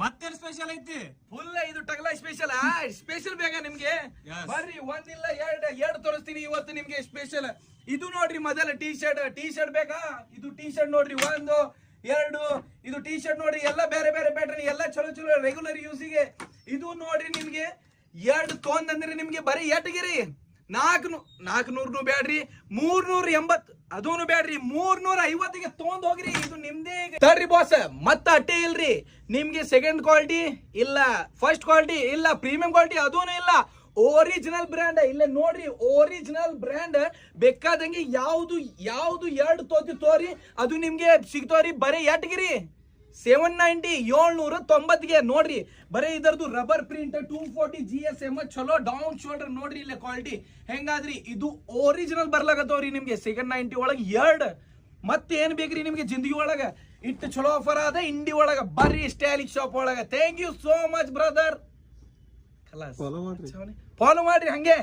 ಮತ್ತೇನ್ ಸ್ಪೆಷಲ್ ಐತಿ? ಫುಲ್ ಇದು ಟಗಲ ಸ್ಪೆಷಲ್. ಸ್ಪೆಷಲ್ ಬೇಕಾ ನಿಮ್ಗೆ? ಬರ್ರಿ, ಒಂದಿಲ್ಲ ಎರಡು ತೋರಿಸ್ತೀನಿ ಇವತ್ತು ನಿಮ್ಗೆ ಸ್ಪೆಷಲ್. ಇದು ನೋಡ್ರಿ ಮೊದಲ ಟೀ ಶರ್ಟ್ ಬೇಕಾ? ಇದು ಟೀ ಶರ್ಟ್ ನೋಡ್ರಿ, 1 2. ಇದು ಟೀ ಶರ್ಟ್ ನೋಡ್ರಿ, ಎಲ್ಲ ಬೇರೆ ಬೇರೆ ಪ್ಯಾಟರ್ನ್, ಎಲ್ಲ ಚಲೋ ರೆಗ್ಯುಲರ್ ಯೂಸಿಗೆ. ಇದು ನೋಡ್ರಿ ನಿಮ್ಗೆ 2 ತೊಂದ್ರೆ ನಿಮ್ಗೆ ಬರೀ ಎಟ್ಗಿರಿ 400 ಬ್ಯಾಡ್ರಿ, 380 ಅದೂನು ಬ್ಯಾಡ್ರಿ, 350ಗೆ ತೊಗೊಂಡ್ ಹೋಗ್ರಿ. ಇದು ನಿಮ್ದೇ ತಡ್ರಿ ಬಾಸ್. ಮತ್ತ ಅಟ್ಟೆ ಇಲ್ರಿ ನಿಮ್ಗೆ ಸೆಕೆಂಡ್ ಕ್ವಾಲಿಟಿ ಇಲ್ಲ, ಫಸ್ಟ್ ಕ್ವಾಲಿಟಿ ಇಲ್ಲ, ಪ್ರೀಮಿಯಂ ಕ್ವಾಲಿಟಿ ಅದೂನು ಇಲ್ಲ. ಒರಿಜಿನಲ್ ಬ್ರ್ಯಾಂಡ್ ಇಲ್ಲೇ ನೋಡ್ರಿ, ಒರಿಜಿನಲ್ ಬ್ರ್ಯಾಂಡ್ ಬೇಕಾದಂಗೆ ಯಾವ್ದು 2 ತೋರಿ ಅದು ನಿಮ್ಗೆ ಸಿಗ್ತಾವ್ರಿ. ಬರೀ ಎಟ್ಗಿರಿ 790 790ಗೆ ನೋಡ್ರಿ. ಬರೀ ಇದರದು ರಬ್ಬರ್ ಪ್ರಿಂಟ್ 240 GSM ಚಲೋ ಡೌನ್ ಶೋಲ್ಡರ್ ನೋಡ್ರಿ. ಇಲ್ಲೇ ಕ್ವಾಲಿಟಿ ಹೆಂಗಾದ್ರಿ, ಇದು ಒರಿಜಿನಲ್ ಬರ್ಲಾಗತ್ತವ್ರಿ ನಿಮ್ಗೆ 790 ಒಳಗೆ 2. ಮತ್ತೆ ಏನ್ ಬೇಕ್ರಿ ನಿಮ್ಗೆ ಜಿಂದಗಿ ಒಳಗ ಇಟ್ಟು ಚಲೋ ಆಫರ್ ಅದ ಇಂಡಿ ಒಳಗ. ಬರ್ರಿ ಸ್ಟೈಲಿಶ್ ಶಾಪ್ ಒಳಗ. Thank you so much brother. Follow ಮಾಡ್ರಿ ಹಂಗೆ.